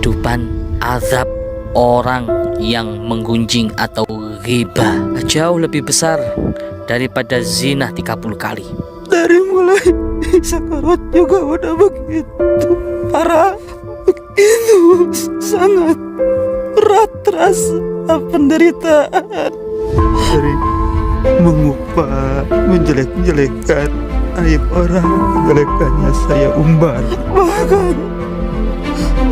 kehidupan azab orang yang menggunjing atau ghibah jauh lebih besar daripada zina 30 kali. Dari mulai sakarat juga udah begitu parah, begitu sangat berat rasa penderitaan. Dari mengupah, menjelek-jelekan aib orang, jelekannya saya umbar. Bahkan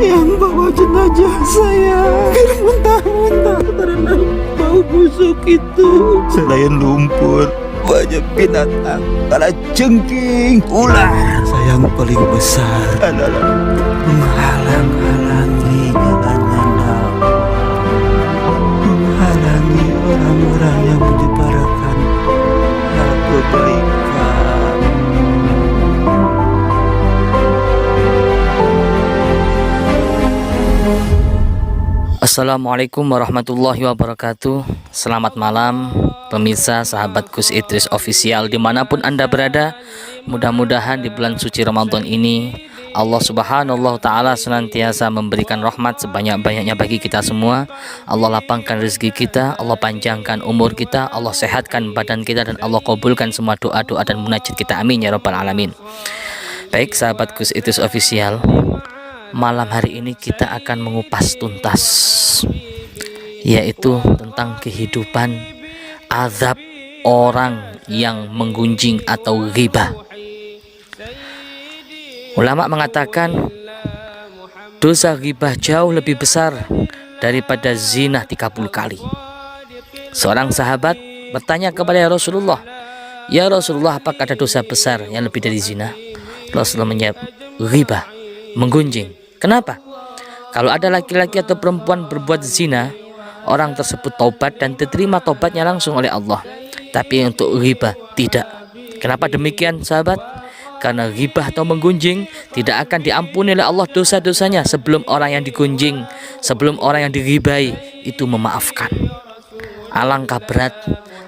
yang bawa jenazah saya bermuntah-muntah karena bau busuk itu. Selain lumpur, banyak binatang, kalajengking, ular. Yang paling besar adalah menghalang-halangi jalannya dakwah, menghalangi orang-orang yang menyuarakan kebaikan. Assalamualaikum warahmatullahi wabarakatuh. Selamat malam pemirsa sahabat Gus Idris Official dimanapun Anda berada. Mudah-mudahan di bulan suci Ramadan ini Allah subhanahu wa ta'ala senantiasa memberikan rahmat sebanyak-banyaknya bagi kita semua. Allah lapangkan rezeki kita, Allah panjangkan umur kita, Allah sehatkan badan kita, dan Allah kabulkan semua doa-doa dan munajat kita, amin ya rabbal alamin. Baik sahabat Gus Idris Official, malam hari ini kita akan mengupas tuntas, yaitu tentang kehidupan azab orang yang menggunjing atau ghibah. Ulama mengatakan dosa ghibah jauh lebih besar daripada zina 30 kali. Seorang sahabat bertanya kepada Rasulullah, "Ya Rasulullah, apakah ada dosa besar yang lebih dari zina?" Rasulullah menjawab, "Ghibah, menggunjing." Kenapa? Kalau ada laki-laki atau perempuan berbuat zina, orang tersebut taubat dan diterima taubatnya langsung oleh Allah. Tapi untuk ghibah tidak. Kenapa demikian sahabat? Karena ghibah atau menggunjing tidak akan diampuni oleh Allah dosa-dosanya sebelum orang yang digunjing, sebelum orang yang dighibahi itu memaafkan. Alangkah berat,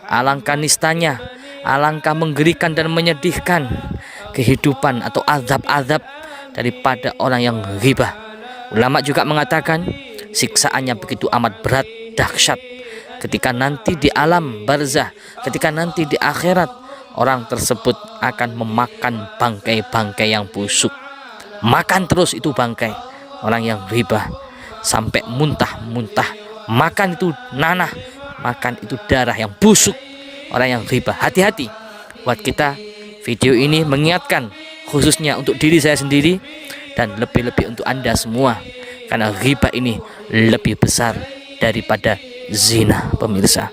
alangkah nistanya, alangkah menggerikan dan menyedihkan kehidupan atau azab-azab daripada orang yang ghibah. Ulama juga mengatakan siksaannya begitu amat berat, dahsyat ketika nanti di alam barzah, ketika nanti di akhirat orang tersebut akan memakan bangkai-bangkai yang busuk. Makan terus itu bangkai orang yang ghibah sampai muntah-muntah. Makan itu nanah, makan itu darah yang busuk orang yang ghibah. Hati-hati buat kita. Video ini mengingatkan khususnya untuk diri saya sendiri dan lebih-lebih untuk Anda semua, karena ghibah ini lebih besar daripada zina pemirsa.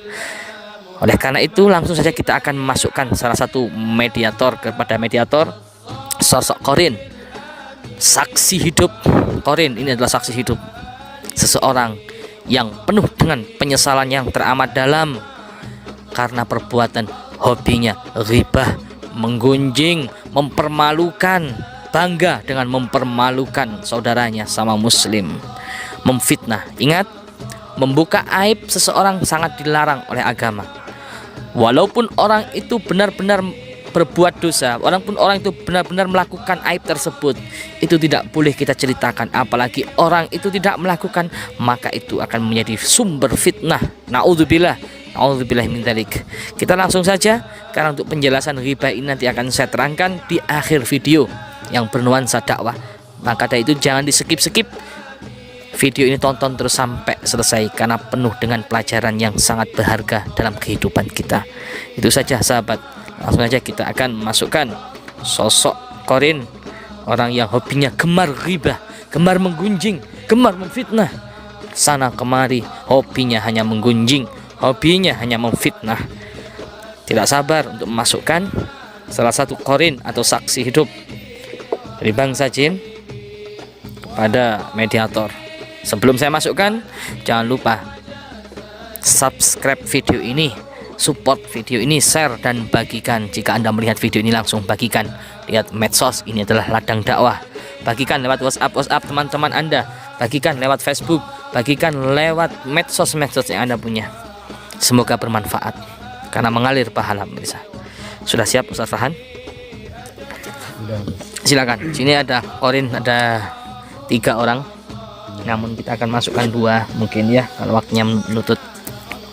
Oleh karena itu langsung saja kita akan memasukkan salah satu mediator kepada mediator, sosok Qorin, saksi hidup. Qorin ini adalah saksi hidup seseorang yang penuh dengan penyesalan yang teramat dalam karena perbuatan hobinya ghibah, menggunjing, mempermalukan, bangga dengan mempermalukan saudaranya sama muslim, memfitnah. Ingat, membuka aib seseorang sangat dilarang oleh agama. Walaupun orang itu benar-benar berbuat dosa, walaupun orang itu benar-benar melakukan aib tersebut, itu tidak boleh kita ceritakan. Apalagi orang itu tidak melakukan, maka itu akan menjadi sumber fitnah. Na'udzubillah, na'udzubillah min dzalik. Kita langsung saja, karena untuk penjelasan ghibah ini nanti akan saya terangkan di akhir video yang bernuansa dakwah. Maka dari itu jangan di skip-skip. Video ini tonton terus sampai selesai karena penuh dengan pelajaran yang sangat berharga dalam kehidupan kita. Itu saja sahabat. Langsung saja kita akan masukkan sosok Qorin, orang yang hobinya gemar ghibah, gemar menggunjing, gemar memfitnah. Sana kemari, hobinya hanya menggunjing, hobinya hanya memfitnah. Tidak sabar untuk memasukkan salah satu Qorin atau saksi hidup dari bangsa jin pada mediator. Sebelum saya masukkan, jangan lupa subscribe video ini, support video ini, share dan bagikan. Jika Anda melihat video ini langsung bagikan. Lihat medsos, ini adalah ladang dakwah. Bagikan lewat WhatsApp teman-teman Anda, bagikan lewat Facebook, bagikan lewat medsos yang Anda punya. Semoga bermanfaat karena mengalir pahala pemirsa. Sudah siap Ustaz Farhan? Silakan. Sini ada Qorin, ada 3 orang. namun kita akan masukkan 2 mungkin ya kalau waktunya menuntut.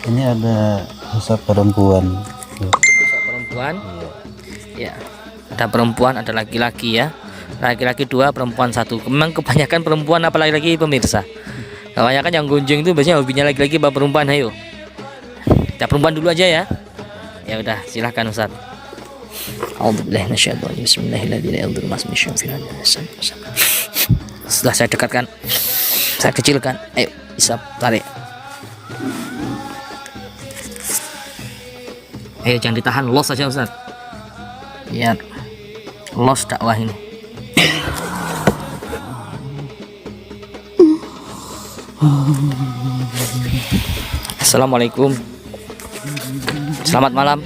Ini ada dosa perempuan. Dosa perempuan. Ya. Ada perempuan, ada laki-laki ya. Laki-laki 2, perempuan 1. Memang kebanyakan perempuan apa laki-laki pemirsa. Kebanyakan yang gunjing itu biasanya hobinya laki-laki apa perempuan. Ayo. Kita perempuan dulu aja ya. Ya udah, silahkan Ustaz. Setelah saya dekatkan, saya kecilkan. Ayo, isap, tarik. Ayo jangan ditahan, los saja Ustaz. Biar los dakwah ini. Assalamualaikum. Selamat malam.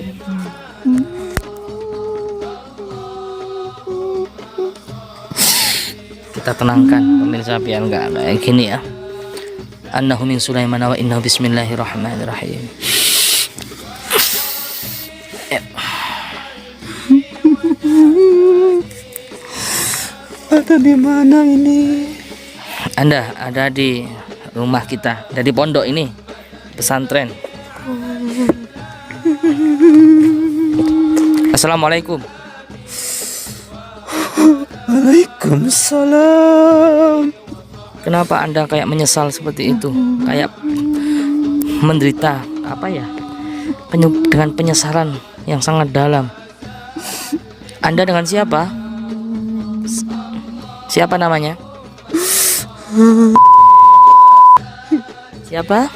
Kita tenangkan pemirsa biar enggak kayak gini ya. Annahu min Sulaiman wa innahu bismillahirrahmanirrahim. Ada di mana ini? Anda ada di rumah kita, ada di pondok ini, pesantren. Assalamualaikum. Waalaikumsalam. Kenapa Anda kayak menyesal seperti itu? Kayak menderita apa ya? Dengan penyesalan yang sangat dalam. Anda dengan siapa? Siapa namanya? Siapa?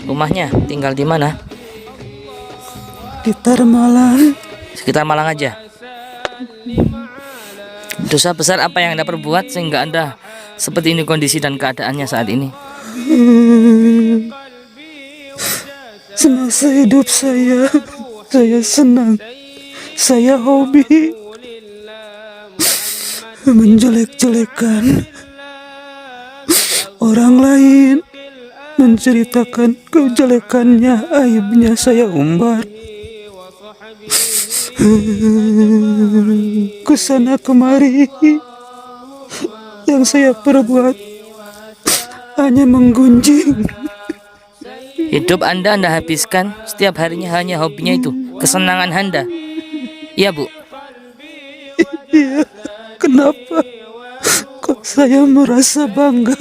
Rumahnya tinggal di mana? Sekitar Malang. Sekitar Malang aja. Dosa besar apa yang Anda perbuat sehingga Anda seperti ini kondisi dan keadaannya saat ini? Semasa hidup saya senang, saya hobi menjelek-jelekan orang lain, menceritakan kejelekannya, aibnya saya umbar. Kesana kemari, yang saya perbuat hanya menggunjing. Hidup Anda habiskan setiap harinya hanya hobinya itu, kesenangan Anda. Iya Bu. Iya, kenapa kok saya merasa bangga?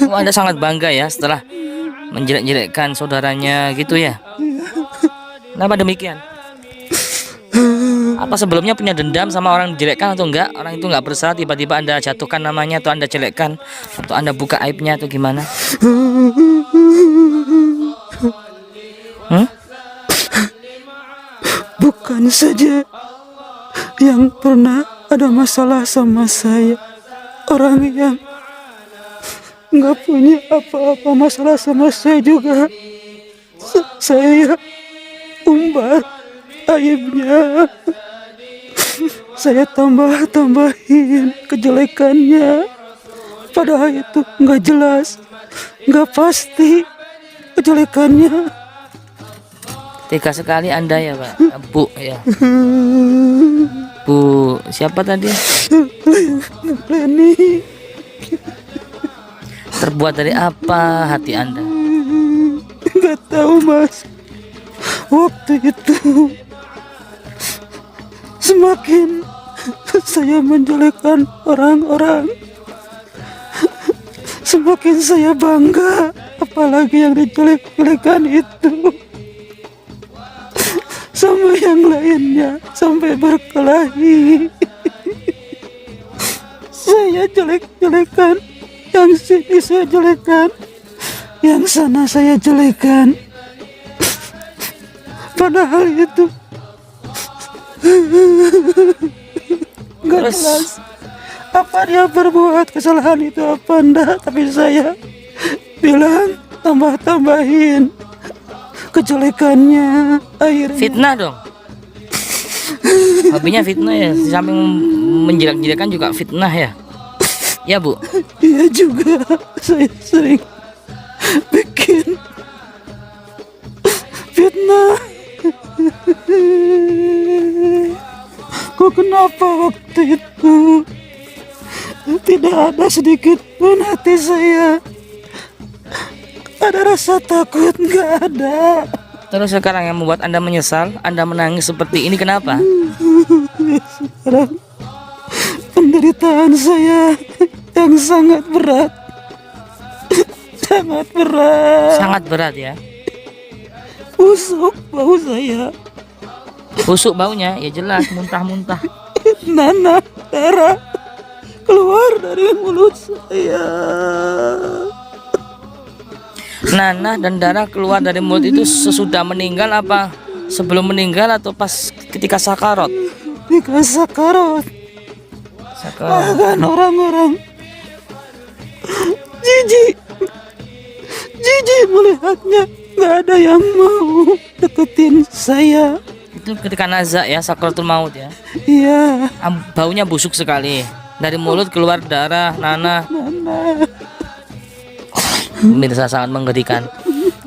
Oh, Anda sangat bangga ya setelah menjelek-jelekkan saudaranya gitu ya. Kenapa demikian? Apa sebelumnya punya dendam sama orang dijelekkan atau enggak? Orang itu enggak bersalah, tiba-tiba Anda jatuhkan namanya atau Anda jelekkan atau Anda buka aibnya atau gimana? Bukan saja yang pernah ada masalah sama saya, orang yang nggak punya apa-apa masalah sama saya juga saya umbar aibnya. Saya tambahin kejelekannya, padahal itu nggak jelas, nggak pasti kejelekannya. Tega sekali Anda ya Pak. Bu ya. Bu siapa tadi? Leni. Terbuat dari apa hati Anda? Nggak tahu Mas. Waktu itu semakin saya menjelekkan orang-orang, semakin saya bangga. Apalagi yang dijelek-jelekan itu sama yang lainnya sampai berkelahi. Saya jelek-jelekan, yang sini saya jelekan, yang sana saya jelekan. Padahal itu nggak jelas apa dia berbuat kesalahan itu apa enggak, tapi saya bilang tambah-tambahin kejelekannya. Akhirnya Fitnah dong. Hobinya fitnah ya, di samping menjelek-jelekan juga fitnah ya. Ya Bu. iya juga, saya sering bikin fitnah. Entahku kenapa waktu itu tidak ada sedikit pun hati saya ada rasa takut, nggak ada. Terus sekarang yang membuat Anda menyesal, Anda menangis seperti ini kenapa? Sekarang penderitaan saya yang sangat berat, sangat berat. Sangat berat ya. Busuk bau saya, Busuk baunya, ya jelas muntah-muntah. nanah darah keluar dari mulut saya. Nanah dan darah keluar dari mulut itu sesudah meninggal apa sebelum meninggal atau pas ketika sakarat? Ketika sakarat, bahkan orang-orang jijik melihatnya, nggak ada yang mau deketin saya. Itu ketika nazak ya, sakaratul maut ya. Iya, Baunya busuk sekali. Dari mulut keluar darah, nanah. Pemirsa, sangat mengerikan.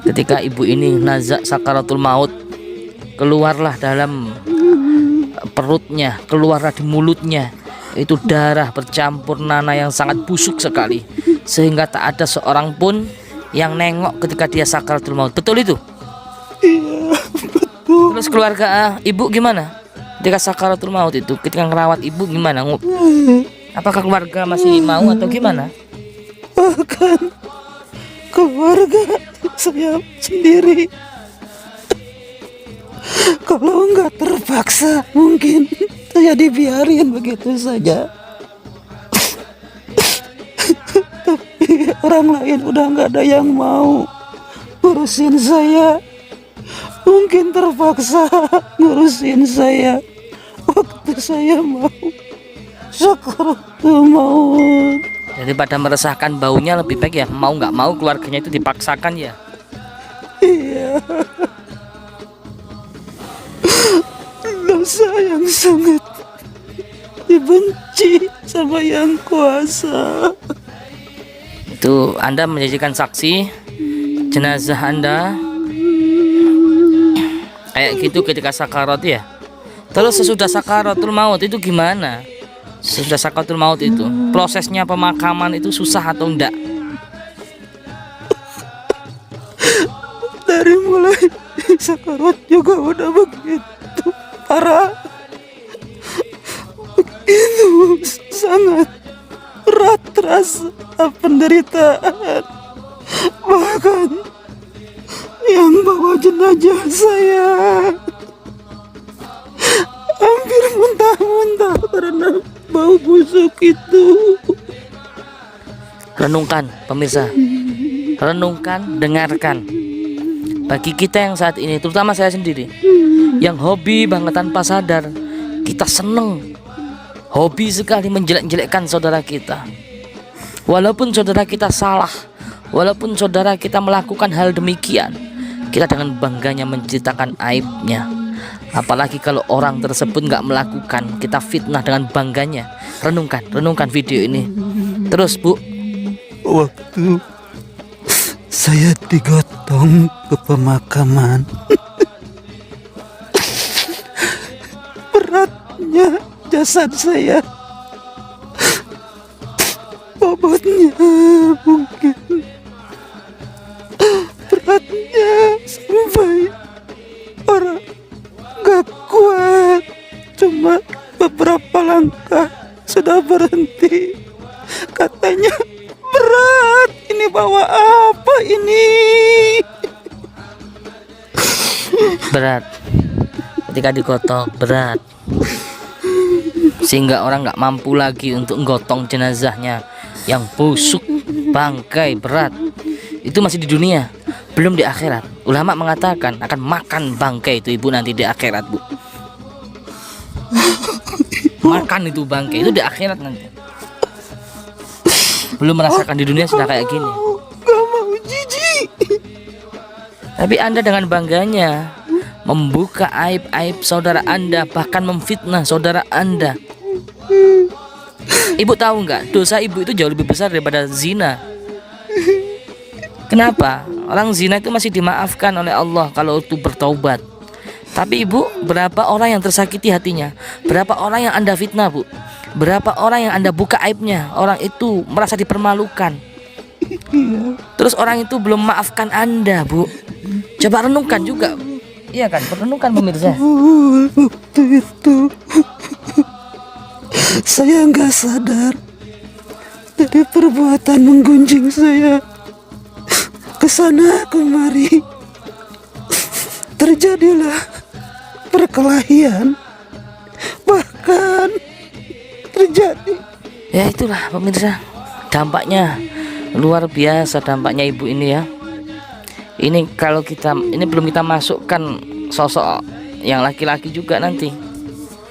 Ketika ibu ini nazak sakaratul maut, keluarlah dalam perutnya, keluarlah di mulutnya itu darah bercampur nanah yang sangat busuk sekali, sehingga tak ada seorang pun yang nengok ketika dia sakaratul maut. Betul itu? iya, betul. Terus keluarga ibu gimana ketika sakaratul maut itu? Ketika ngerawat ibu gimana? Apakah keluarga masih mau atau gimana? Bahkan keluarga saya sendiri, kalau nggak terpaksa mungkin saya dibiarin begitu saja. Tapi orang lain udah nggak ada yang mau ngurusin saya. Mungkin terpaksa ngurusin saya waktu saya mau sakaratul maut. Daripada meresahkan baunya, lebih baik ya mau nggak mau keluarganya itu dipaksakan ya. Iya. Dosa yang sangat dibenci sama yang kuasa. Itu Anda menjadikan saksi jenazah Anda kayak gitu ketika sakarat ya. Terus sesudah sakaratul maut itu gimana? Sesudah sakaratul maut itu prosesnya pemakaman itu susah atau enggak? Dari mulai sakarat juga udah begitu parah, begitu sangat berat terasa penderitaan. Bahkan yang bawa jenazah saya hampir muntah-muntah karena bau busuk itu. Renungkan pemirsa, renungkan, dengarkan. Bagi kita yang saat ini, terutama saya sendiri, yang hobi banget tanpa sadar, kita seneng, hobi sekali menjelek-jelekkan saudara kita. Walaupun saudara kita salah, walaupun saudara kita melakukan hal demikian, kita dengan bangganya menceritakan aibnya. Apalagi kalau orang tersebut nggak melakukan, kita fitnah dengan bangganya. Renungkan video ini. Terus Bu, Waktu saya digotong ke pemakaman, beratnya jasad saya, bobotnya mungkin beratnya sampai orang gak kuat, cuma beberapa langkah sudah berhenti. Katanya berat, ini bawa apa ini? berat. Ketika digotong berat, sehingga orang nggak mampu lagi untuk menggotong jenazahnya yang busuk, bangkai berat. Itu masih di dunia, belum di akhirat. Ulama mengatakan akan makan bangkai itu ibu nanti di akhirat, Bu. Makan itu bangkai itu di akhirat nanti. Belum merasakan di dunia sudah kayak gini. Gak mau, jijik. Tapi Anda dengan bangganya membuka aib-aib saudara Anda, bahkan memfitnah saudara Anda. Ibu tahu nggak, dosa ibu itu jauh lebih besar daripada zina. Kenapa? Orang zina itu masih dimaafkan oleh Allah kalau itu bertaubat. Tapi ibu, berapa orang yang tersakiti hatinya? Berapa orang yang Anda fitnah, Bu? Berapa orang yang Anda buka aibnya? Orang itu merasa dipermalukan. Terus orang itu belum maafkan Anda, Bu. Coba renungkan juga. Iya kan, renungkan pemirsa. Waktu itu saya nggak sadar dari perbuatan menggunjing saya kesana kemari. Terjadilah perkelahian, bahkan terjadi. Ya itulah pemirsa, dampaknya luar biasa dampaknya ibu ini ya. Ini kalau kita, ini belum kita masukkan sosok yang laki-laki juga nanti.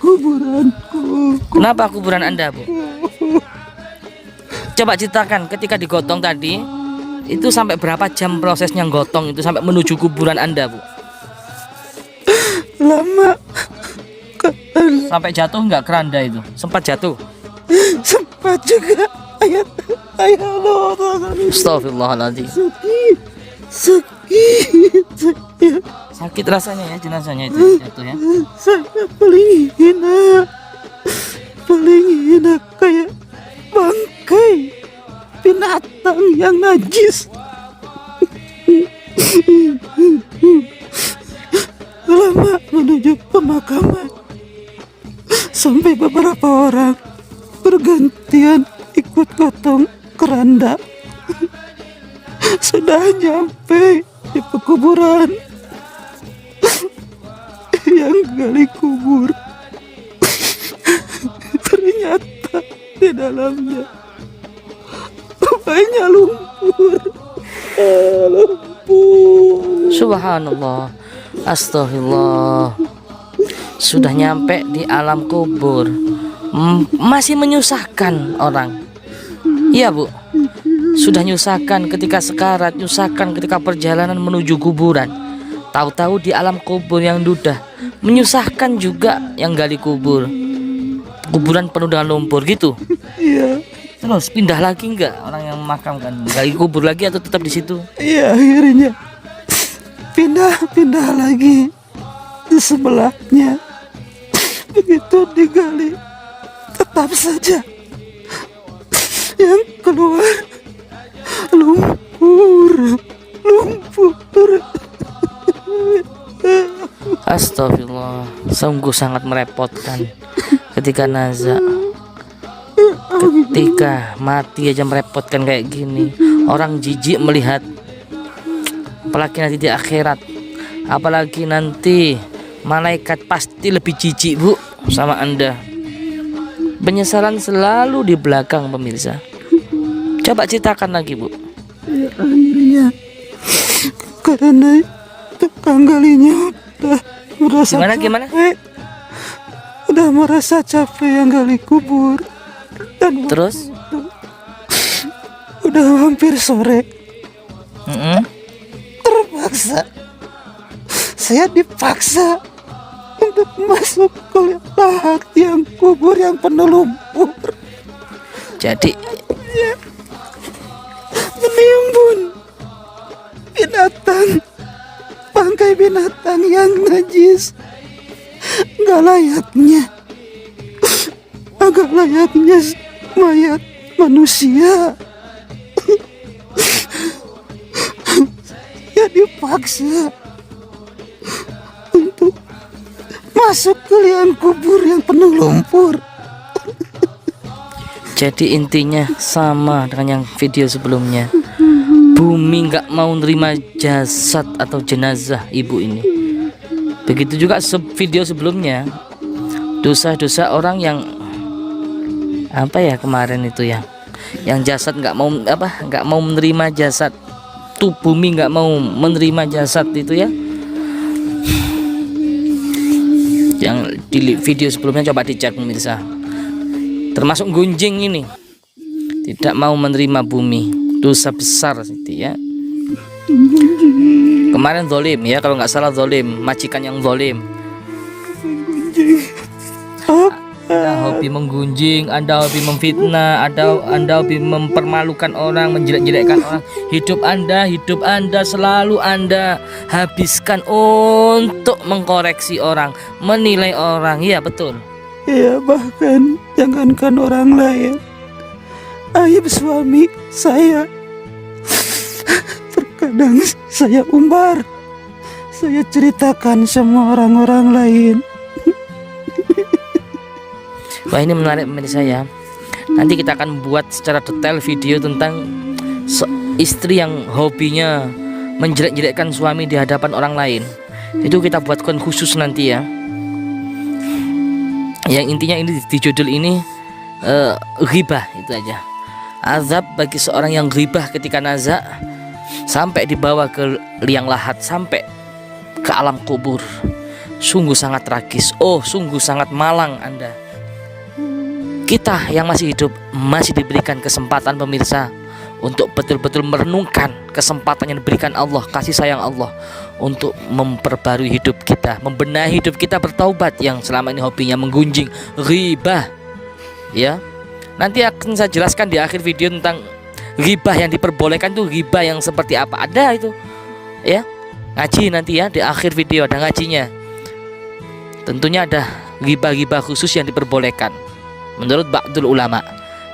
Kuburanku. Kenapa kuburan Anda, Bu? Coba ceritakan ketika digotong tadi, itu sampai berapa jam prosesnya gotong itu sampai menuju kuburan Anda, Bu? Lama. Sampai jatuh nggak keranda itu? Sempat jatuh? Sempat juga. Ayat Allah. Astagfirullahaladzim. Sakit. Sakit rasanya ya jenazahnya itu jatuh ya. Saya paling hina kayak bangkai binatang yang najis. Lama menuju pemakaman, sampai beberapa orang bergantian ikut gotong keranda. Sudah nyampe di pekuburan, yang gali kubur ternyata di dalamnya banyak lumpur. Subhanallah. Astagfirullah. Sudah nyampe di alam kubur, masih menyusahkan orang. Iya, Bu. Sudah nyusahkan ketika sekarat, nyusahkan ketika perjalanan menuju kuburan. Tahu-tahu di alam kubur yang dudah, menyusahkan juga yang gali kubur. Kuburan penuh dengan lumpur gitu. Iya. Terus pindah lagi enggak orang yang memakamkan? Gali kubur lagi atau tetap di situ? Iya, akhirnya pindah lagi di sebelahnya. Begitu digali, tetap saja yang keluar lumpur. Astagfirullah, sungguh sangat merepotkan ketika nazak. Ketika mati aja merepotkan kayak gini. Orang jijik melihat, apalagi nanti di akhirat. Apalagi nanti malaikat pasti lebih jijik, Bu, sama Anda. Penyesalan selalu di belakang pemirsa. Coba ceritakan lagi, Bu. Ya, akhirnya karena tukang galinya udah merasa Gimana? capek. Udah merasa capek yang gali kubur. Dan Terus? udah hampir sore. Terpaksa saya dipaksa untuk masuk ke lahat yang kubur yang penuh lumpur. Jadi Menimbun binatang, bangkai binatang yang najis. Gak layaknya mayat manusia. Ya dipaksa untuk masuk ke liang kubur yang penuh lumpur. Jadi intinya sama dengan yang video sebelumnya. Bumi nggak mau nerima jasad atau jenazah ibu ini. Begitu juga video sebelumnya. Dosa-dosa orang yang apa ya kemarin itu ya, yang jasad nggak mau menerima jasad. Tuh bumi nggak mau menerima jasad itu ya. Yang di video sebelumnya coba dicek pemirsa. Termasuk gunjing ini tidak mau menerima bumi, dosa besar itu ya. Kemarin zolim ya, kalau nggak salah zolim, majikan yang zolim. Anda hobi menggunjing, Anda hobi memfitnah, Anda hobi mempermalukan orang, menjelek-jelekkan orang. Hidup Anda selalu Anda habiskan untuk mengkoreksi orang, menilai orang. Iya, betul. Ya, bahkan jangankan orang lain, aib suami saya terkadang saya umbar, saya ceritakan sama orang-orang lain. Wah, ini menarik pemirsa ya. Nanti kita akan buat secara detail video tentang istri yang hobinya menjelek-jelekkan suami di hadapan orang lain. Itu kita buatkan khusus nanti ya. Yang intinya ini di judul ini ghibah, itu aja. Azab bagi seorang yang ghibah ketika nazak sampai dibawa ke liang lahat, sampai ke alam kubur. Sungguh sangat tragis. Oh, sungguh sangat malang Anda. Kita yang masih hidup masih diberikan kesempatan pemirsa untuk betul-betul merenungkan kesempatan yang diberikan Allah, kasih sayang Allah, untuk memperbarui hidup kita, membenahi hidup kita, bertaubat yang selama ini hobinya menggunjing, ghibah. Ya, nanti akan saya jelaskan di akhir video tentang ghibah yang diperbolehkan tuh, ghibah yang seperti apa. Ada itu ya, ngaji nanti ya, di akhir video ada ngajinya. Tentunya ada ghibah-ghibah khusus yang diperbolehkan menurut ba'dul ulama.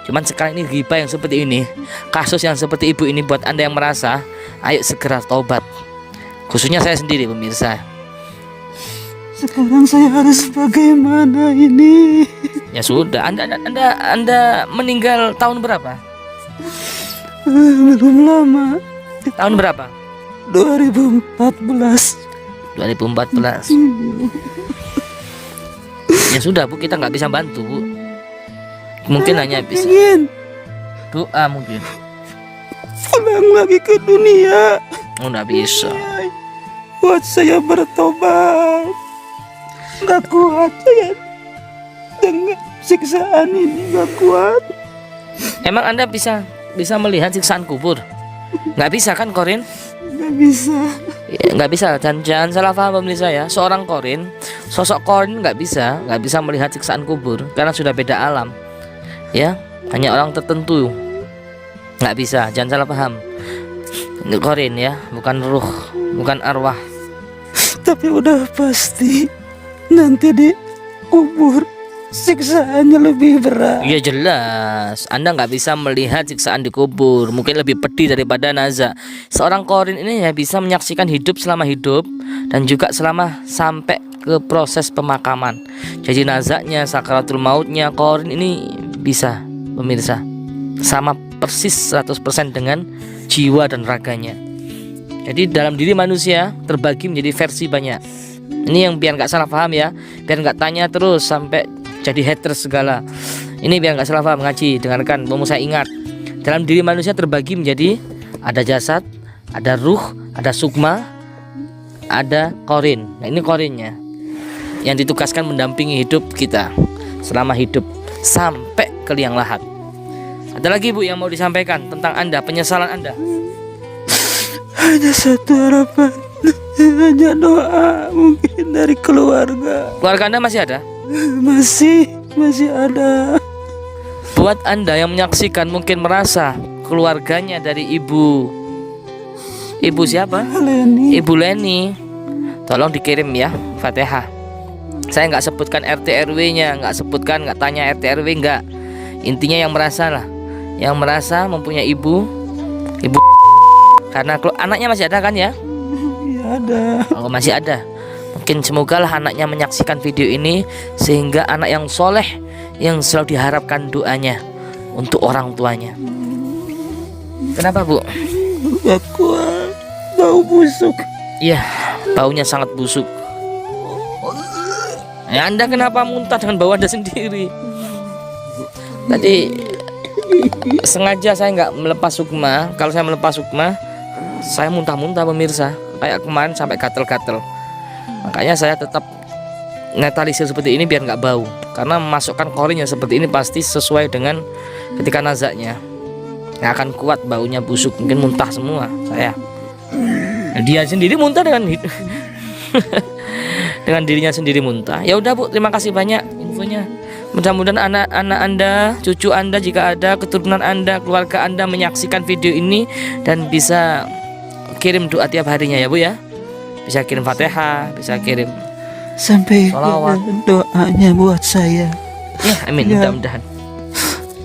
Cuman sekarang ini ghibah yang seperti ini, kasus yang seperti ibu ini, buat Anda yang merasa, ayo segera taubat. Khususnya saya sendiri pemirsa. Sekarang saya harus bagaimana ini? Ya sudah, Anda meninggal tahun berapa? Belum lama. Tahun berapa? 2014. 2014. Ya sudah Bu, kita nggak bisa bantu Bu. Mungkin hanya bisa doa mungkin. Pulang lagi ke dunia. Oh, nggak bisa. Buat saya bertobat. Nggak kuat saya dengan siksaan ini, nggak kuat. Emang Anda bisa melihat siksaan kubur? Nggak bisa kan, Korin? Nggak bisa. Ya, nggak bisa. Dan jangan salah paham pemirsa ya. Seorang Korin, sosok Korin nggak bisa melihat siksaan kubur karena sudah beda alam. Ya, hanya orang tertentu nggak bisa. Jangan salah paham. Ini Korin ya, bukan ruh, bukan arwah. Tapi udah pasti nanti di kubur siksaannya lebih berat. Ya jelas, Anda nggak bisa melihat siksaan di kubur. Mungkin lebih pedih daripada nazak. Seorang Korin ini ya bisa menyaksikan hidup selama hidup dan juga selama sampai ke proses pemakaman. Jadi nazaknya, sakaratul mautnya, Korin ini bisa pemirsa sama persis 100% dengan jiwa dan raganya. Jadi dalam diri manusia terbagi menjadi versi banyak. Ini yang biar nggak salah paham ya, biar nggak tanya terus sampai jadi haters segala. Ini biar nggak salah paham, ngaji, dengarkan, mau saya ingat. Dalam diri manusia terbagi menjadi ada jasad, ada ruh, ada sukma, ada korin. Nah ini korinnya yang ditugaskan mendampingi hidup kita selama hidup sampai ke liang lahat. Ada lagi Bu yang mau disampaikan tentang Anda, penyesalan Anda? Hanya satu harapan, hanya doa mungkin dari keluarga. Keluarga Anda masih ada? Masih ada. Buat Anda yang menyaksikan mungkin merasa keluarganya dari ibu siapa? Leni. Ibu Leni, tolong dikirim ya Fatihah. Saya nggak sebutkan RT RW-nya, nggak tanya RT RW, nggak. Intinya yang merasa mempunyai ibu karena anaknya masih ada kan ya? Iya ada. Oh masih ada. Mungkin semogalah anaknya menyaksikan video ini sehingga anak yang soleh yang selalu diharapkan doanya untuk orang tuanya. Kenapa Bu? Gak kuat, bau busuk. Iya, baunya sangat busuk. Ya, Anda kenapa muntah dengan bau Anda sendiri? Tadi sengaja saya nggak melepas sukma. Kalau saya melepas sukma, saya muntah-muntah pemirsa. Kayak kemarin sampai gatel-gatel. Makanya saya tetap netralisir seperti ini biar nggak bau. Karena memasukkan korin yang seperti ini pasti sesuai dengan ketika nazaknya. Nggak akan kuat, baunya busuk, mungkin muntah semua saya. Nah, dia sendiri muntah dengan dengan dirinya sendiri muntah. Ya udah Bu, terima kasih banyak infonya. Mudah-mudahan anak-anak Anda, cucu Anda, jika ada keturunan Anda, keluarga Anda menyaksikan video ini dan bisa kirim doa tiap harinya ya Bu ya. Bisa kirim Fatihah, bisa kirim Sampai sholawat. doanya buat saya Ya amin, Ya. mudah-mudahan.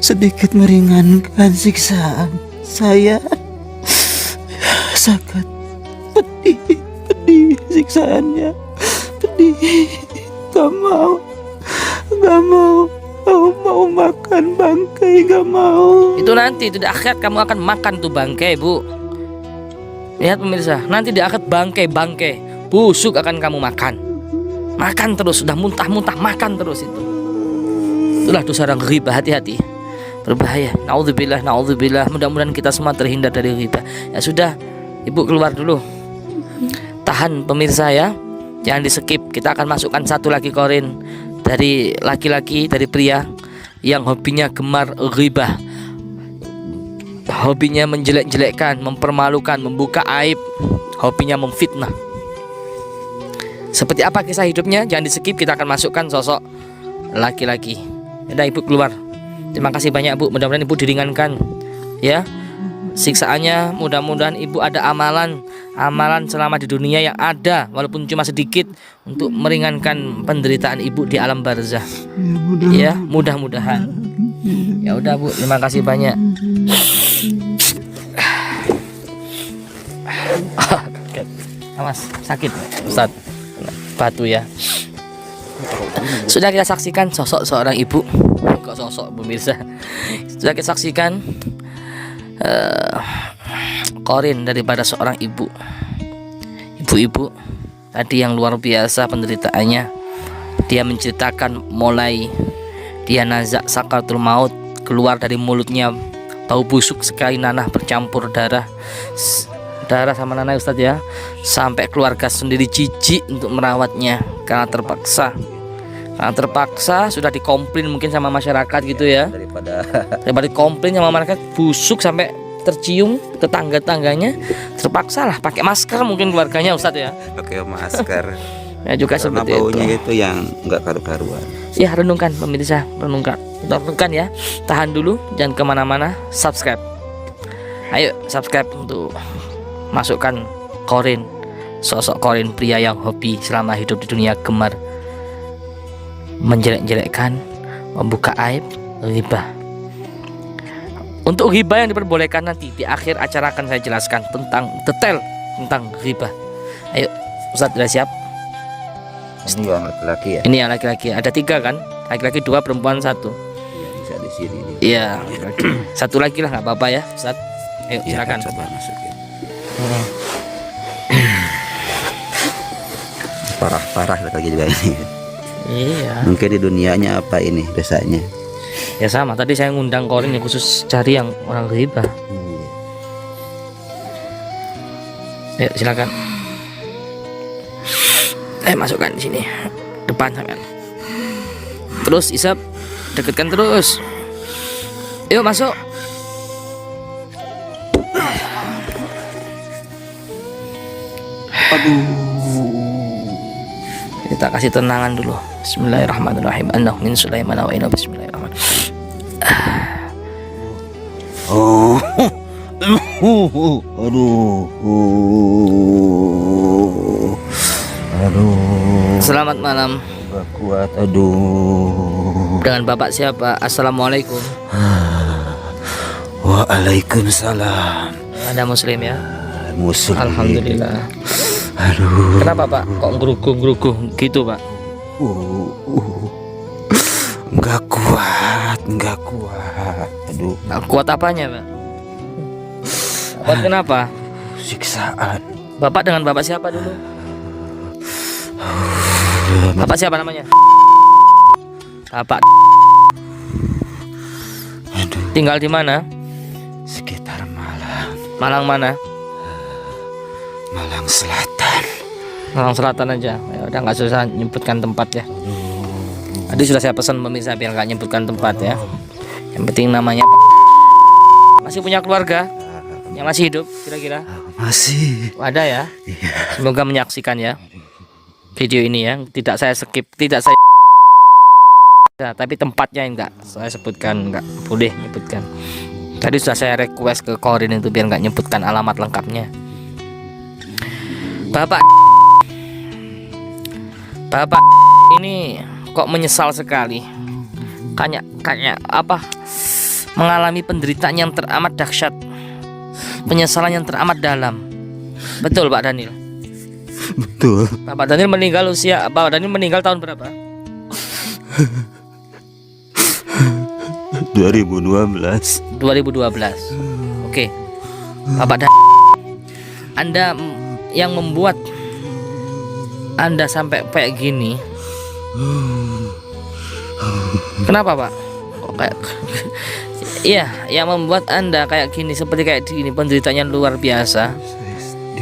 sedikit meringankan siksaan saya. Sangat pedih siksaannya, pedih. Gak mau mau makan bangkai, gak mau. Itu nanti di akhirat kamu akan makan tuh bangkai Bu. Lihat pemirsa, nanti di akhirat bangkai busuk akan kamu makan terus, sudah muntah-muntah makan terus itu. Itulah dosa orang ghibah, hati-hati, berbahaya. Naudzubillah. Mudah-mudahan kita semua terhindar dari ghibah. Ya sudah, Ibu keluar dulu. Tahan pemirsa ya, jangan di skip. Kita akan masukkan satu lagi korin dari laki-laki, dari pria yang hobinya gemar ghibah, hobinya menjelek-jelekkan, mempermalukan, membuka aib, hobinya memfitnah. Seperti apa kisah hidupnya? Jangan di skip. Kita akan masukkan sosok laki-laki. Udah Ibu keluar. Terima kasih banyak Bu. Mudah-mudahan Ibu diringankan ya siksaannya. Mudah-mudahan Ibu ada amalan selama di dunia yang ada, walaupun cuma sedikit, untuk meringankan penderitaan Ibu di alam barzah. Ya, mudah-mudahan. Ya udah Bu, terima kasih banyak. Awas, sakit Ustaz. Batu ya. Sudah kita saksikan sosok seorang ibu. Kok sosok pemirsa? Sudah kita saksikan korin daripada seorang ibu. Ibu-ibu tadi yang luar biasa penderitaannya. Dia menceritakan mulai dia nazak sakaratul maut, keluar dari mulutnya bau busuk sekali, nanah bercampur darah sama nanah Ustadz ya, sampai keluarga sendiri jijik untuk merawatnya karena terpaksa sudah dikomplain mungkin sama masyarakat gitu ya, daripada komplain sama masyarakat busuk sampai tercium tetangga-tangganya, terpaksa lah pakai masker mungkin keluarganya Ustadz ya, pakai masker. Ya juga Karena seperti baunya itu. itu yang nggak karu-karuan. Ya renungkan pemirsa, renungkan ya, tahan dulu, jangan kemana-mana, subscribe. Ayo subscribe untuk masukkan korin, sosok korin pria yang hobi selama hidup di dunia gemar menjelek-jelekkan, membuka aib, ghibah. Untuk ghibah yang diperbolehkan nanti di akhir acara akan saya jelaskan tentang detail tentang ghibah. Ayo Ustadz sudah siap? Ini yang laki-laki ya. Ini yang laki-laki, ada 3 kan? Laki-laki 2, perempuan 1. Iya, bisa di sini. Iya, satu lagi lah nggak apa-apa ya Ustadz. Ayo Iya, silakan. coba masukin. Parah lagi juga ini. Iya. Mungkin di dunianya apa ini dosanya? Ya sama, tadi saya ngundang korin yang khusus cari yang orang ghibah. Ayo silakan. Masukkan di sini, depan kan. Terus isap, dekatkan terus. Yuk masuk. Kita kasih tenangan dulu. Bismillahirrahmanirrahim. Annahu min Sulaiman wa inna bismillahirrahmanirrahim. Oh. Aduh. Selamat malam. Gak kuat. Aduh. Dengan Bapak siapa? Assalamualaikum. Waalaikumsalam. Anda muslim ya? Muslim. Alhamdulillah. Aduh. Kenapa Pak? Kok ngeruguh gitu Pak? Nggak kuat. Aduh. Nah, kuat apanya Pak? Kuat kenapa? Siksaan. Bapak dengan Bapak siapa dulu? Bapak siapa namanya? Bapak. Aduh. Tinggal di mana? Sekitar Malang. Malang mana? Malang Selatan. Malang Selatan aja. Ya udah nggak susah nyebutkan tempat ya. Tadi sudah saya pesan pemirsa biar nggak nyebutkan tempat ya. Yang penting namanya. Masih punya keluarga yang masih hidup kira-kira? Masih. Ada ya? Iya. Semoga menyaksikan ya video ini ya. Tidak saya skip, tidak saya Ya, tapi tempatnya enggak saya sebutkan, enggak boleh nyebutkan. Tadi sudah saya request ke Korin itu biar enggak nyebutkan alamat lengkapnya. Bapak ini kok menyesal sekali. Kayak apa? Mengalami penderitaan yang teramat dahsyat. Penyesalan yang teramat dalam. Betul Pak Daniel? Betul. Bapak Daniel meninggal tahun berapa? 2012. Oke. Bapak Anda yang membuat Anda sampai kayak gini. Kenapa Pak? Kok kayak iya, yang membuat Anda kayak gini, seperti kayak gini, penderitaannya luar biasa.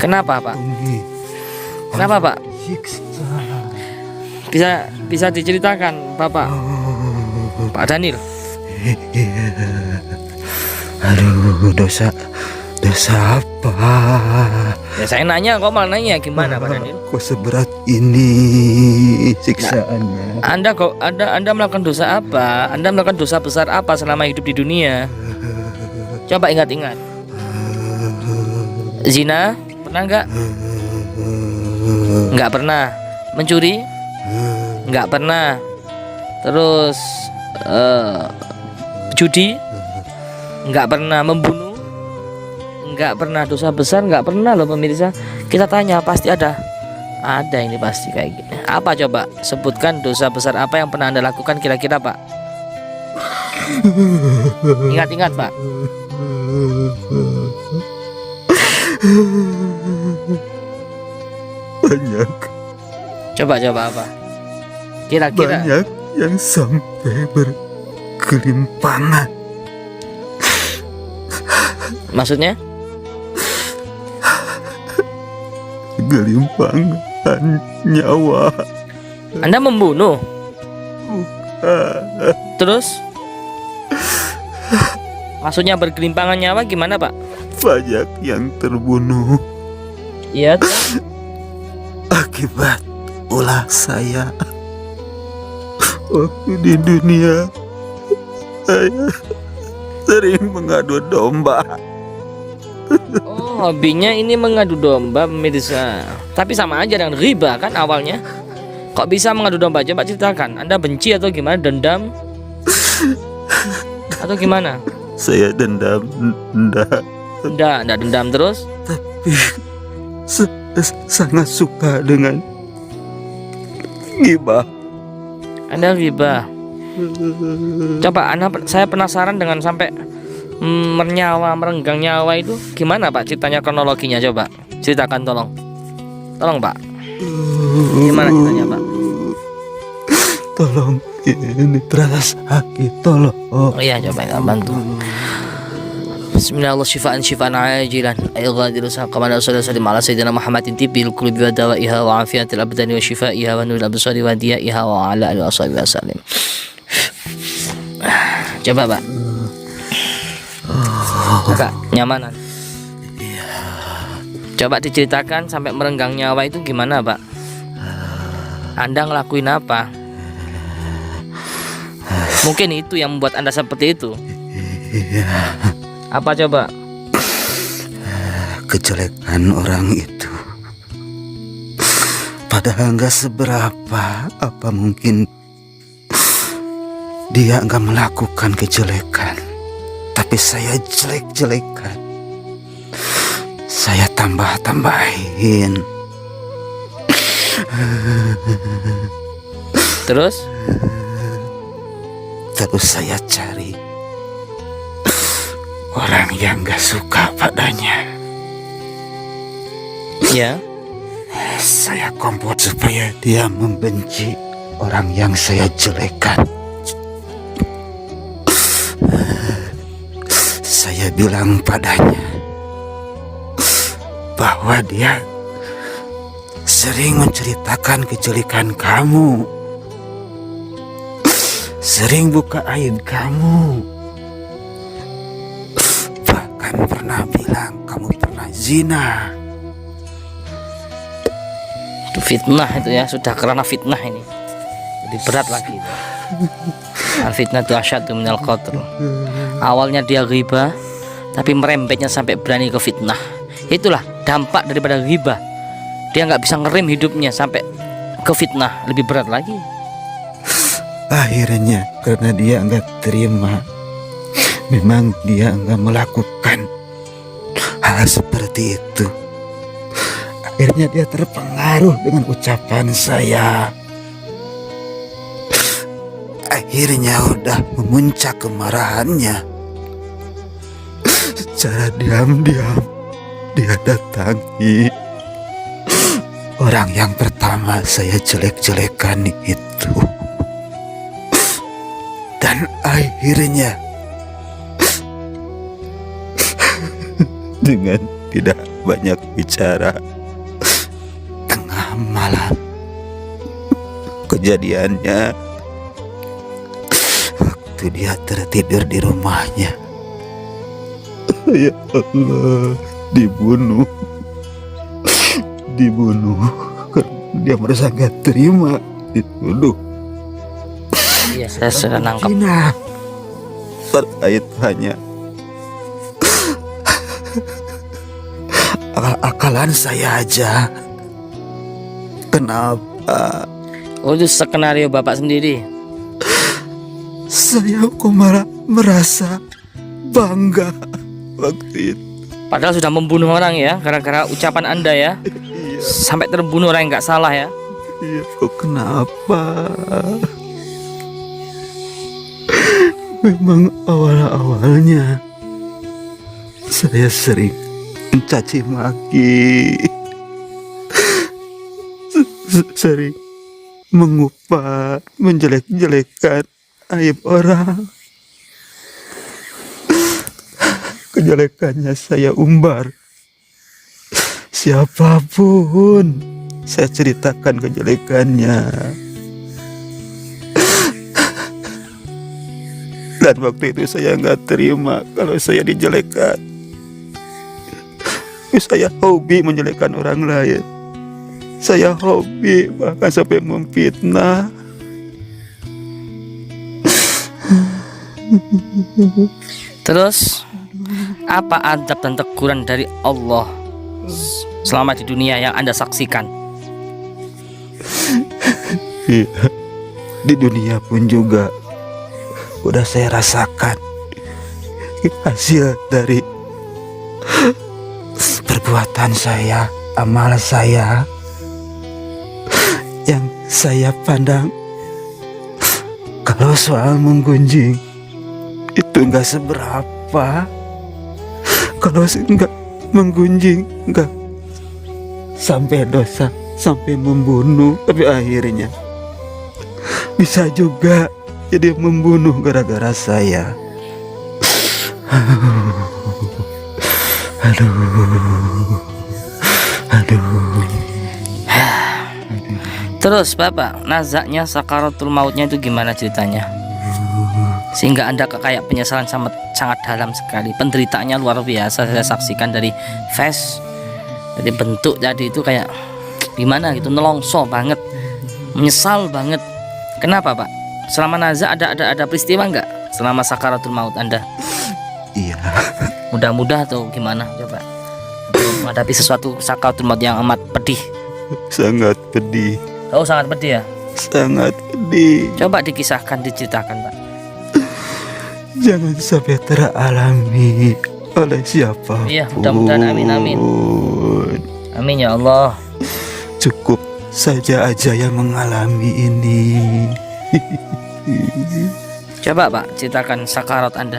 Kenapa Pak? Kenapa Pak? Bisa diceritakan Bapak? Pak Daniel. Aduh, dosa apa? Ya saya nanya, kok malah nanya gimana Pak Daniel? Kok seberat ini siksaannya? Anda melakukan dosa apa? Anda melakukan dosa besar apa selama hidup di dunia? Coba ingat-ingat. Zina pernah enggak? Enggak pernah. Mencuri? Enggak pernah. Terus judi? Enggak pernah. Membunuh? Enggak pernah. Dosa besar enggak pernah loh pemirsa. Kita tanya pasti ada ini pasti kayak gini. Apa coba? Sebutkan dosa besar apa yang pernah Anda lakukan kira-kira Pak? Ingat-ingat Pak. Banyak. Coba apa? Kira-kira. Banyak yang sampai berkelimpangan. Maksudnya? Gelimpangan nyawa. Anda membunuh? Terus? Maksudnya bergelimpangan nyawa gimana Pak? Banyak yang terbunuh Iya. akibat ulah saya. Waktu di dunia saya sering mengadu domba. Oh, hobinya ini mengadu domba pemirsa. Tapi sama aja dengan riba kan awalnya. Kok bisa mengadu domba? Coba ceritakan. Anda benci atau gimana? Dendam? Atau gimana? Saya dendam, Enggak dendam terus. tapi sangat suka dengan ghibah. Anda riba. Coba saya penasaran dengan sampai merenggang nyawa itu gimana Pak ceritanya, kronologinya coba ceritakan tolong Pak, gimana ceritanya Pak? Tolong, ini terasa sakit, tolong. Oh iya, coba kita bantu. Bismillahirrahmanirrahim. Syifaan ajilan ayyadhiru saqaman sallallahu ala sayyidina Muhammadin tibil qulubi wa dawaiha wa afiyatil abdani wa shifaiha wa nuril absari wa diyaiha wa ala alihi wasallam. Coba Pak. Agak nyamanan. Coba diceritakan sampai merenggang nyawa itu gimana Pak? Anda ngelakuin apa? Mungkin itu yang membuat Anda seperti itu. Apa coba? Kejelekan orang itu padahal nggak seberapa. Apa mungkin dia nggak melakukan kejelekan, tapi saya jelek-jelekan, saya tambah-tambahin. Terus saya cari orang yang gak suka padanya. ya. Saya kompot supaya dia membenci orang yang saya jelekan. Saya bilang padanya bahwa dia sering menceritakan kejelekan kamu, sering buka aib kamu, bahkan pernah bilang kamu pernah zina. Itu fitnah itu ya, sudah karena fitnah ini. Lebih berat lagi itu. Al-fitnah itu asyaddu minal qatl. Awalnya dia ghibah, tapi merembetnya sampai berani ke fitnah. Itulah dampak daripada ghibah. Dia nggak bisa ngerem hidupnya sampai ke fitnah, lebih berat lagi. Akhirnya karena dia nggak terima, memang dia nggak melakukan hal seperti itu. Akhirnya dia terpengaruh dengan ucapan saya. Akhirnya udah memuncak kemarahannya. Secara diam-diam dia datangi orang yang pertama saya jelek-jelekan itu. Dan akhirnya dengan tidak banyak bicara, tengah malam kejadiannya waktu dia tertidur di rumahnya. Ya Allah, dibunuh karena dia merasa gak terima dituduh. Iya, saya sudah nangkep. Nah, terkait hanya akal-akalan saya aja. Kenapa Oh, itu skenario bapak sendiri. saya kok malah merasa bangga waktu itu? Padahal sudah membunuh orang ya, gara-gara ucapan Anda ya. Sampai terbunuh orang yang nggak salah ya. Iya, kok kenapa? Memang awal-awalnya saya sering mencaci maki, sering mengupas, menjelek-jelekan aib orang. Kejelekannya saya umbar. Siapapun saya ceritakan kejelekannya. Dan waktu itu saya nggak terima kalau saya dijelekan. Saya hobi menjelekkan orang lain. Saya hobi bahkan sampai memfitnah. Terus apa adab dan teguran dari Allah selama di dunia yang Anda saksikan? Iya, di dunia pun juga udah saya rasakan hasil dari perbuatan saya, amal saya yang saya pandang kalau soal menggunjing itu nggak seberapa. Kalau nggak menggunjing nggak sampai dosa, sampai membunuh, tapi akhirnya bisa juga jadi membunuh gara-gara saya. Aduh. Terus bapak, nazaknya sakaratul mautnya itu gimana ceritanya? Sehingga Anda kayak penyesalan sangat dalam sekali. Penderitaannya luar biasa, saya saksikan dari face, dari bentuk tadi itu kayak gimana gitu, nelongso banget, menyesal banget. Kenapa pak? Selama nazak ada peristiwa nggak selama sakaratul maut Anda? Iya. Mudah-mudah atau gimana coba? Menghadapi sesuatu sakaratul maut yang amat pedih. Sangat pedih. Oh sangat pedih ya? Sangat pedih. Coba dikisahkan, diceritakan pak. Jangan sampai teralami oleh siapa. Iya, mudah-mudahan, amin, amin. Amin ya Allah. Cukup saja yang mengalami ini. Coba pak, ceritakan sakarat Anda.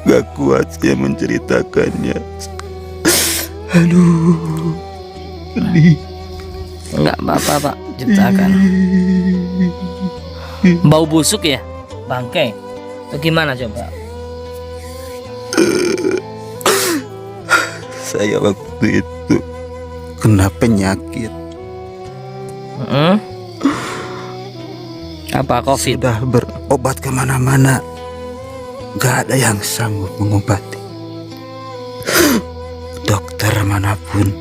Gak kuat saya menceritakannya. Aduh, pedih. Enggak apa-apa pak, ceritakan. Bau busuk ya, bangkai. Itu gimana coba? Saya waktu itu kena penyakit. Apa COVID? Sudah berobat kemana-mana, gak ada yang sanggup mengobati. Dokter manapun,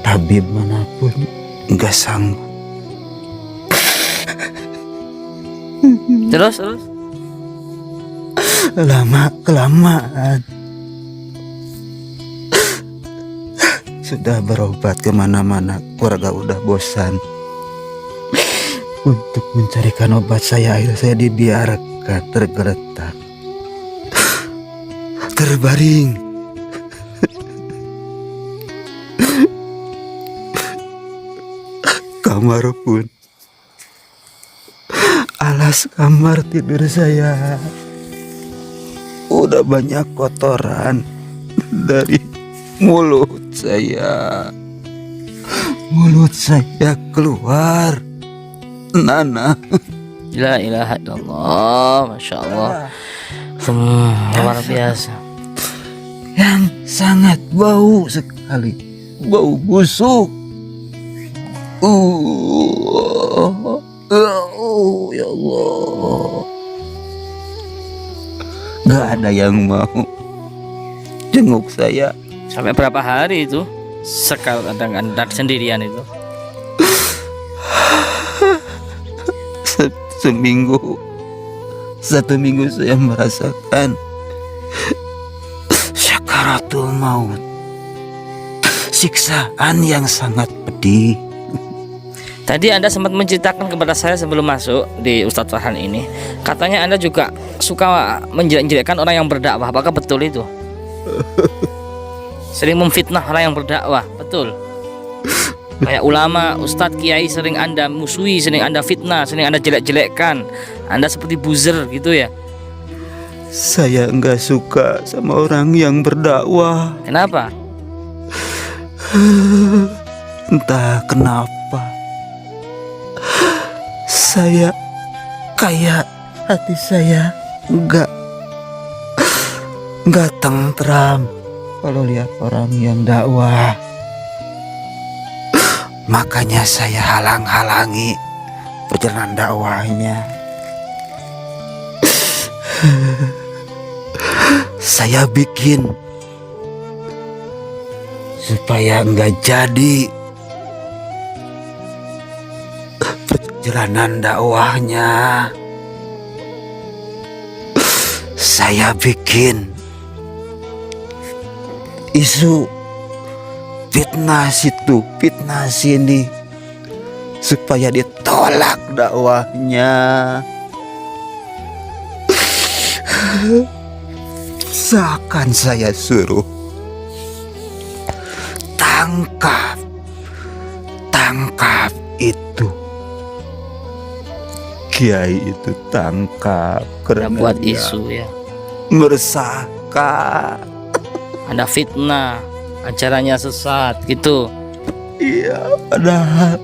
tabib manapun, gak sanggup. Terus? Lama kelamaan sudah berobat kemana-mana, keluarga udah bosan. Untuk mencarikan obat akhirnya saya dibiarkan tergeletak, terbaring. Kamar pun, alas kamar tidur saya udah banyak kotoran dari mulut saya. Mulut saya keluar nanah. La ilaha illallah, masya Allah. Luar biasa. Yang sangat bau sekali, bau busuk. Ya Allah, gak ada yang mau jenguk saya. Sampai berapa hari itu? Sekal anda sendirian itu? Seminggu. 1 minggu saya merasakan syakaratul maut, siksaan yang sangat pedih. Tadi Anda sempat menceritakan kepada saya sebelum masuk di Ustadz Farhan ini, katanya Anda juga suka menjelek-jelekkan orang yang berdakwah. Apakah betul itu? Sering memfitnah orang yang berdakwah, betul? Kayak ulama, ustadz, kiai sering Anda musuhi, sering Anda fitnah, sering Anda jelek-jelekkan. Anda seperti buzzer gitu ya? Saya enggak suka sama orang yang berdakwah. Kenapa? Entah kenapa, saya kayak hati saya enggak tentram kalau lihat orang yang dakwah. Makanya saya halang-halangi perjalanan dakwahnya. Saya bikin supaya enggak jadi perjalanan dakwahnya. Saya bikin isu fitnah situ, fitnah sini, supaya ditolak dakwahnya. Seakan saya suruh tangkap itu kiai itu, tangkap karena buat dia isu ya, meresahkan. Anda fitnah, acaranya sesat gitu. Iya, padahal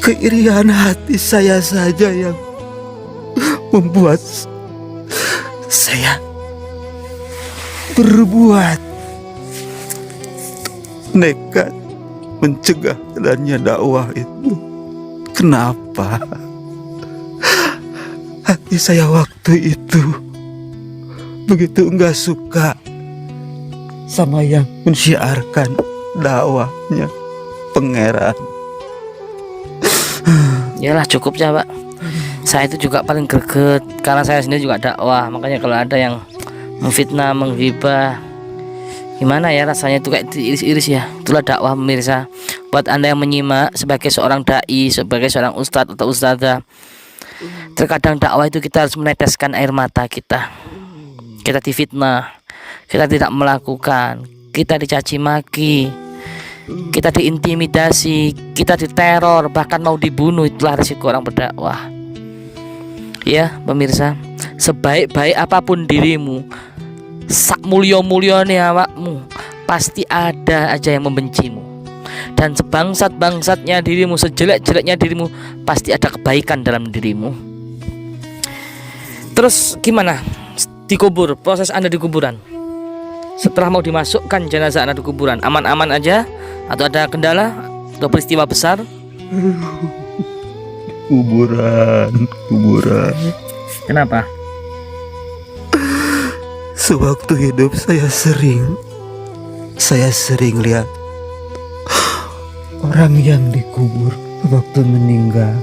keirian hati saya saja yang membuat saya berbuat nekat mencegah jalannya dakwah itu. Kenapa hati saya waktu itu begitu enggak suka sama yang mensyiarkan dakwahnya pangeran. Yalah cukup ya Pak. Saya itu juga paling greget karena saya sendiri juga dakwah. Makanya kalau ada yang memfitnah, menghibah, gimana ya rasanya itu, kayak diiris-iris ya. Itulah dakwah pemirsa. Buat Anda yang menyimak sebagai seorang dai, sebagai seorang ustadz atau ustadzah, terkadang dakwah itu kita harus meneteskan air mata kita. Kita difitnah, kita tidak melakukan, kita dicaci maki, kita diintimidasi, kita diteror, bahkan mau dibunuh. Itulah risiko orang berdakwah. Ya pemirsa, sebaik-baik apapun dirimu, sak mulya-mulyane awakmu, pasti ada aja yang membencimu. Dan sebangsat-bangsatnya dirimu, sejelek-jeleknya dirimu, pasti ada kebaikan dalam dirimu. Terus gimana? Dikubur, proses Anda di kuburan, setelah mau dimasukkan jenazah Anda di kuburan, aman-aman aja atau ada kendala atau peristiwa besar? Kuburan. Kenapa? Sewaktu hidup saya sering lihat orang yang dikubur waktu meninggal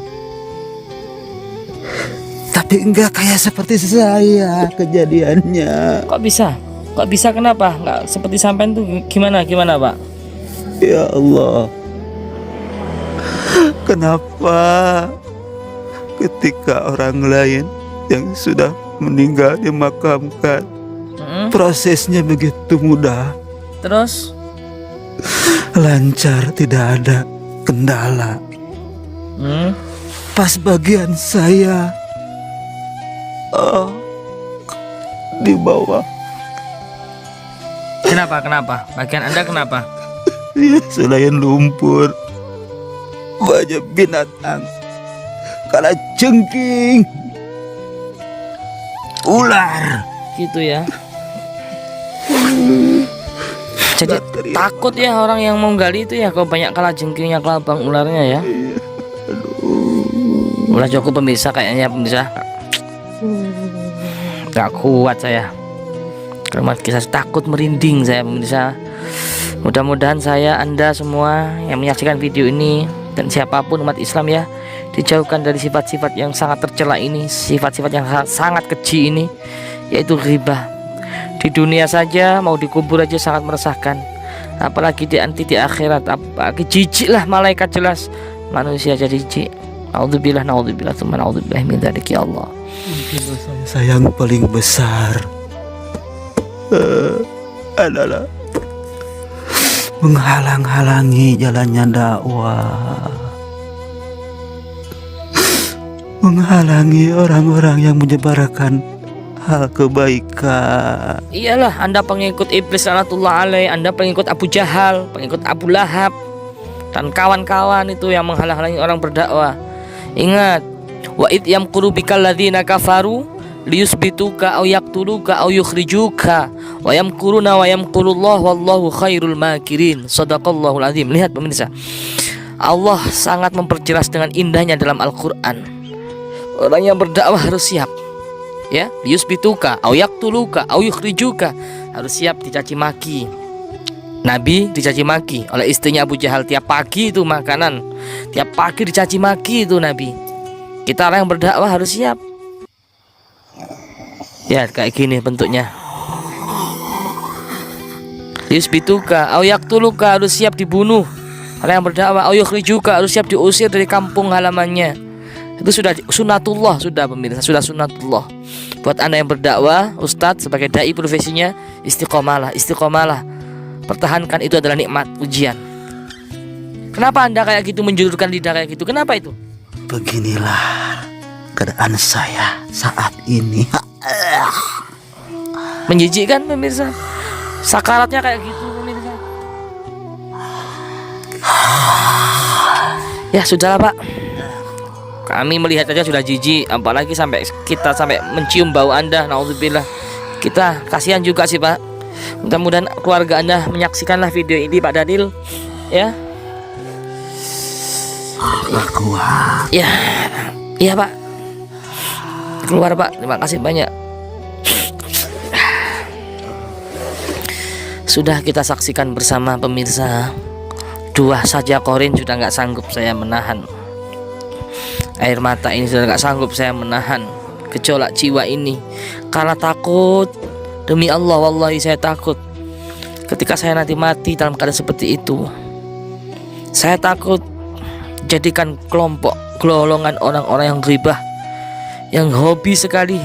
Tapi enggak kayak seperti saya kejadiannya. Kok bisa? Kok bisa, kenapa? Nggak seperti sampean tuh gimana Pak? Ya Allah, kenapa ketika orang lain yang sudah meninggal dimakamkan, prosesnya begitu mudah, Terus? lancar, tidak ada kendala. Pas bagian saya di bawah, Kenapa? Bagian Anda kenapa? ya, selain lumpur banyak binatang, kala jengking, ular. Gitu ya. Jadi takut ya orang yang mau gali itu ya, kalau banyak kalajengkingnya, kelabang ularnya ya. Udah cukup pemirsa kayaknya, pemirsa. Gak kuat saya. Kalau kisah takut merinding saya, pemirsa. Mudah-mudahan saya, Anda semua yang menyaksikan video ini, dan siapapun umat Islam ya, dijauhkan dari sifat-sifat yang sangat tercela ini, sifat-sifat yang sangat keji ini, yaitu ghibah. Di dunia saja, mau dikubur aja sangat meresahkan, apalagi di akhirat. Apalagi jijik lah malaikat, jelas manusia jadi jijik. Naudzubillah, tsumma naudzubillah min dzalik, ya Allah. Mungkin dosa saya yang paling besar adalah menghalang-halangi jalannya dakwah, menghalangi orang-orang yang menyebarkan hal kebaikan. Iyalah, Anda pengikut iblis laknatullah alaih, Anda pengikut Abu Jahal, pengikut Abu Lahab dan kawan-kawan itu yang menghalang-halangi orang berdakwah. Ingat, wa id yamkuru bikal ladzina kafaru liyusbituka aw yaqtuluka aw yukhrijuka wa yamkuruna wa yamkurullah wallahu khairul makirin. Shadaqallahul azim. Lihat pemirsa, Allah sangat memperjelas dengan indahnya dalam Al-Qur'an. Orang yang berdakwah harus siap, ya, liyusbituka aw yaqtuluka aw yukhrijuka, harus siap dicaci maki. Nabi dicaci maki oleh istrinya Abu Jahal tiap pagi, itu makanan tiap pagi dicaci maki itu Nabi. Kita orang yang berdakwah harus siap. Ya kayak gini bentuknya. Yusbituka aw yaqtuluka, harus siap dibunuh. Orang yang berdakwah, aw yukhrijuka, harus siap diusir dari kampung halamannya. Itu sudah sunatullah, sudah pemirsa, sudah sunatullah. Buat Anda yang berdakwah, Ustadz sebagai dai profesinya, istiqomalah. Pertahankan, itu adalah nikmat, ujian. Kenapa Anda kayak gitu, menjulurkan lidah kayak gitu? Kenapa itu? Beginilah keadaan saya saat ini. Menjijikkan pemirsa. Sakaratnya kayak gitu pemirsa. Ya sudahlah Pak, kami melihat aja sudah jijik, apalagi sampai kita sampai mencium bau Anda. Naudzubillah. Kita kasihan juga sih Pak. Mudah-mudahan keluarga Anda menyaksikanlah video ini Pak Daniel, ya. Kuat. Ya, iya Pak. Keluar Pak, terima kasih banyak. Sudah kita saksikan bersama pemirsa. 2 saja korin sudah nggak sanggup saya menahan. Air mata ini sudah nggak sanggup saya menahan. Gejolak jiwa ini karena takut. Demi Allah, wallahi saya takut ketika saya nanti mati dalam keadaan seperti itu. Saya takut jadikan kelompok, golongan orang-orang yang ghibah, yang hobi sekali,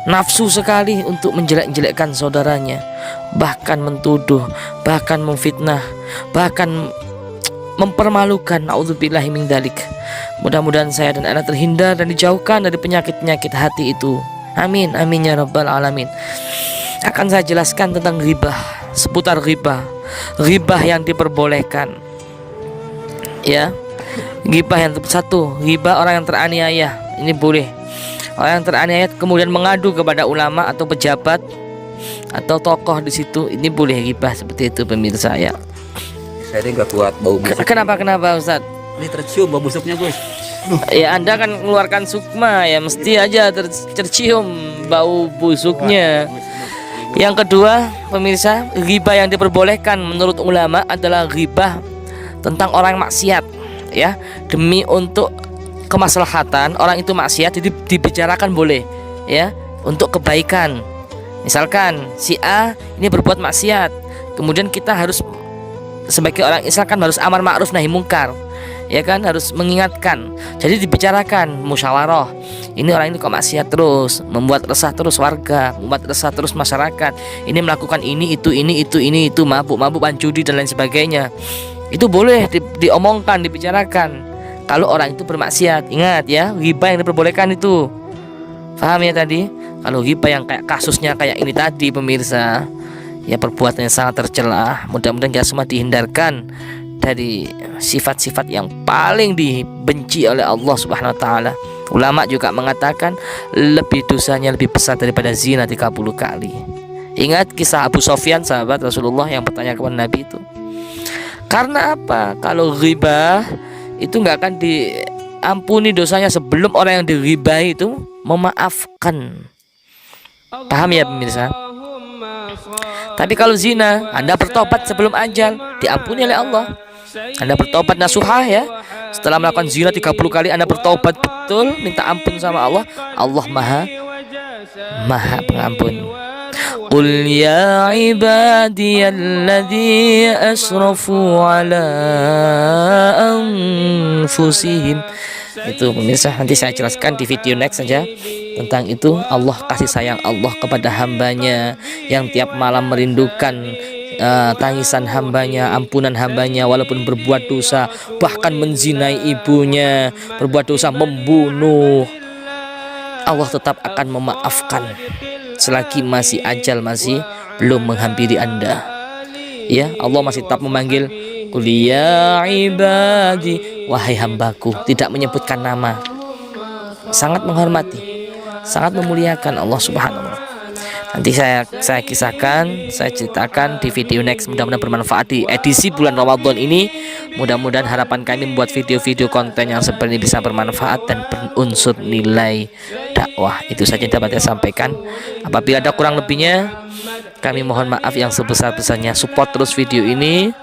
nafsu sekali untuk menjelek-jelekkan saudaranya, bahkan mentuduh, bahkan memfitnah, bahkan mempermalukan. Naudzubillahi min dzalik. Mudah-mudahan saya dan anak terhindar dan dijauhkan dari penyakit-penyakit hati itu. Amin, amin ya rabbal alamin. Akan saya jelaskan tentang ghibah, seputar ghibah yang diperbolehkan, ya. Ghibah yang satu, ghibah orang yang teraniaya, ini boleh. Orang yang teraniaya kemudian mengadu kepada ulama atau pejabat atau tokoh di situ, ini boleh ghibah seperti itu pemirsa ya. Saya nggak kuat bau busuk. Kenapa Ustaz? Ini tercium bau busuknya Gus. Ya Anda kan mengeluarkan sukma, ya mesti aja tercium bau busuknya. Yang kedua pemirsa, ghibah yang diperbolehkan menurut ulama adalah ghibah tentang orang maksiat, ya, demi untuk kemaslahatan, orang itu maksiat, jadi dibicarakan boleh, ya, untuk kebaikan. Misalkan si A ini berbuat maksiat, kemudian kita harus sebagai orang Islam kan harus amar ma'ruf nahi mungkar, ya kan, harus mengingatkan. Jadi dibicarakan, musyawarah. Ini orang ini kok maksiat terus, membuat resah terus warga, membuat resah terus masyarakat. Ini melakukan ini itu, mabuk judi dan lain sebagainya. Itu boleh diomongkan, dibicarakan. Kalau orang itu bermaksiat, ingat ya, ghibah yang diperbolehkan itu. Paham ya tadi? Kalau ghibah yang kayak kasusnya kayak ini tadi pemirsa, ya perbuatannya sangat tercela. Mudah-mudahan kita semua dihindarkan dari sifat-sifat yang paling dibenci oleh Allah Subhanahu wa taala. Ulama juga mengatakan lebih dosanya lebih besar daripada zina 30 kali. Ingat kisah Abu Sofyan sahabat Rasulullah yang bertanya kepada Nabi itu. Karena apa? Kalau ghibah itu nggak akan diampuni dosanya sebelum orang yang dighibahi itu memaafkan. Paham ya pemirsa? Tapi kalau zina, Anda bertobat sebelum ajal, diampuni oleh Allah. Anda bertobat nasuhah ya, setelah melakukan zina 30 kali Anda bertobat betul, minta ampun sama Allah, Allah maha pengampun. Qul ya ibadiyalladzi asrafu ala anfusihim. Itu pemirsa, nanti saya jelaskan di video next saja tentang itu. Allah kasih sayang Allah kepada hambanya yang tiap malam merindukan tangisan hambanya, ampunan hambanya, walaupun berbuat dosa, bahkan menzinai ibunya, berbuat dosa, membunuh, Allah tetap akan memaafkan selagi masih ajal masih belum menghampiri Anda. Ya, Allah masih tetap memanggil, qul ya ibadi, wahai hambaku, tidak menyebutkan nama. Sangat menghormati, sangat memuliakan Allah Subhanahu wa taala. Nanti saya kisahkan, saya ceritakan di video next. Mudah-mudahan bermanfaat di edisi bulan Ramadan ini. Mudah-mudahan harapan kami membuat video-video konten yang seperti ini bisa bermanfaat dan berunsur nilai dakwah. Itu saja yang dapat saya sampaikan. Apabila ada kurang lebihnya, kami mohon maaf yang sebesar-besarnya. Support terus video ini,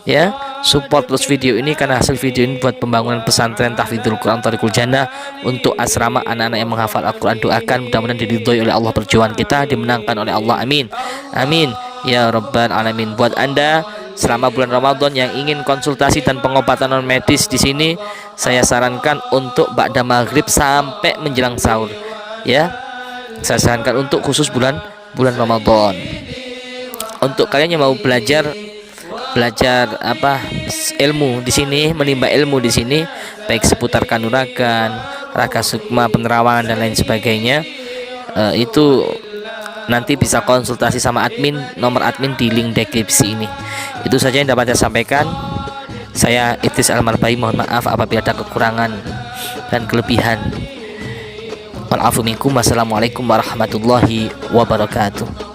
ya, support terus video ini, karena hasil video ini buat pembangunan pesantren Tahfidzul Quran Thariqul Jannah untuk asrama anak-anak yang menghafal Al-Quran. Doakan mudah-mudahan diridhoi oleh Allah perjuangan kita, dimenangkan oleh Allah, amin amin ya rabbal alamin. Buat Anda selama bulan Ramadan yang ingin konsultasi dan pengobatan non medis di sini, saya sarankan untuk ba'da maghrib sampai menjelang sahur, ya. Saya sarankan untuk khusus bulan Ramadan. Untuk kalian yang mau belajar ilmu di sini, menimba ilmu di sini, baik seputar kanuragan, raga sukma, penerawangan dan lain sebagainya, itu nanti bisa konsultasi sama admin, nomor admin di link deskripsi ini. Itu saja yang dapat saya sampaikan. Saya Idris Almarbai, mohon maaf apabila ada kekurangan dan kelebihan. Wal afu minkum. Wassalamualaikum warahmatullahi wabarakatuh.